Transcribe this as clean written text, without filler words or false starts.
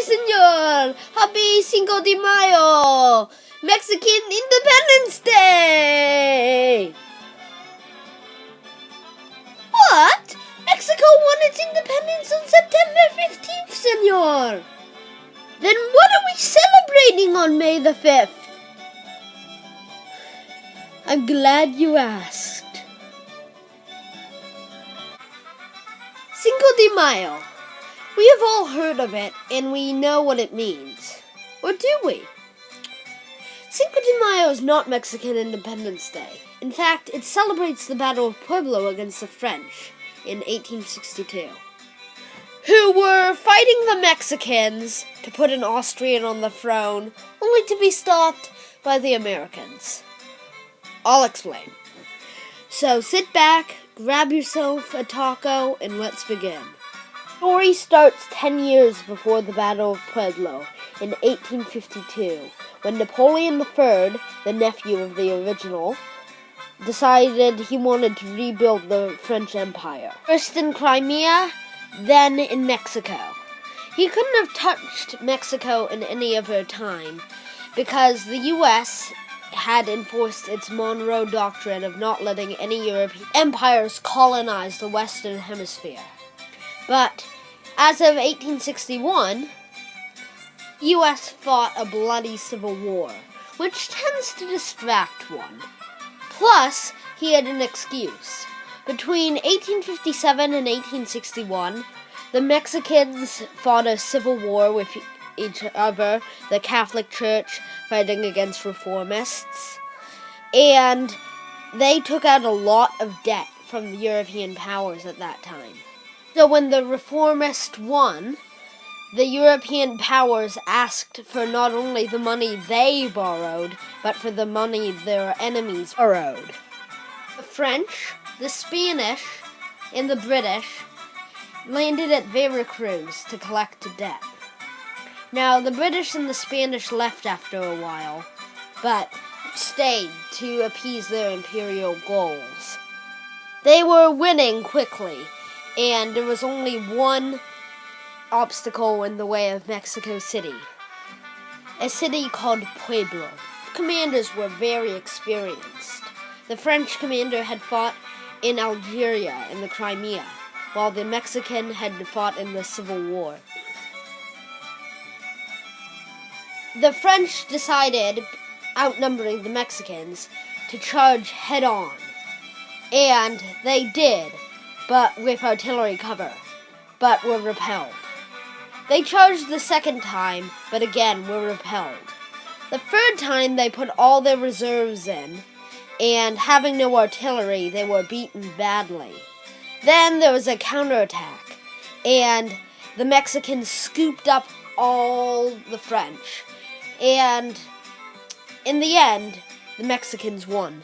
señor! Happy Cinco de Mayo! Mexican Independence Day! What? Mexico won its independence on September 15th, señor! Then what are we celebrating on May the 5th? I'm glad you asked. Cinco de Mayo. We have all heard of it, and we know what it means. Or do we? Cinco de Mayo is not Mexican Independence Day. In fact, it celebrates the Battle of Puebla against the French in 1862, who were fighting the Mexicans to put an Austrian on the throne, only to be stopped by the Americans. I'll explain. So sit back, grab yourself a taco, and let's begin. The story starts 10 years before the Battle of Puebla in 1852, when Napoleon III, the nephew of the original, decided he wanted to rebuild the French Empire. First in Crimea, then in Mexico. He couldn't have touched Mexico in any other time because the U.S. had enforced its Monroe Doctrine of not letting any European empires colonize the Western Hemisphere. But as of 1861, the U.S. fought a bloody civil war, which tends to distract one. Plus, he had an excuse. Between 1857 and 1861, the Mexicans fought a civil war with each other, the Catholic Church fighting against reformists, and they took out a lot of debt from the European powers at that time. So when the reformists won, the European powers asked for not only the money they borrowed, but for the money their enemies borrowed. The French, the Spanish, and the British landed at Veracruz to collect the debt. Now, the British and the Spanish left after a while, but stayed to appease their imperial goals. They were winning quickly, and there was only one obstacle in the way of Mexico City, a city called Puebla. The commanders were very experienced. The French commander had fought in Algeria and the Crimea, while the Mexican had fought in the Civil War. The French decided, outnumbering the Mexicans, to charge head-on. And they did, but with artillery cover, but were repelled. They charged the second time, but again were repelled. The third time they put all their reserves in, and having no artillery, they were beaten badly. Then there was a counterattack, and the Mexicans scooped up all the French. And in the end, the Mexicans won.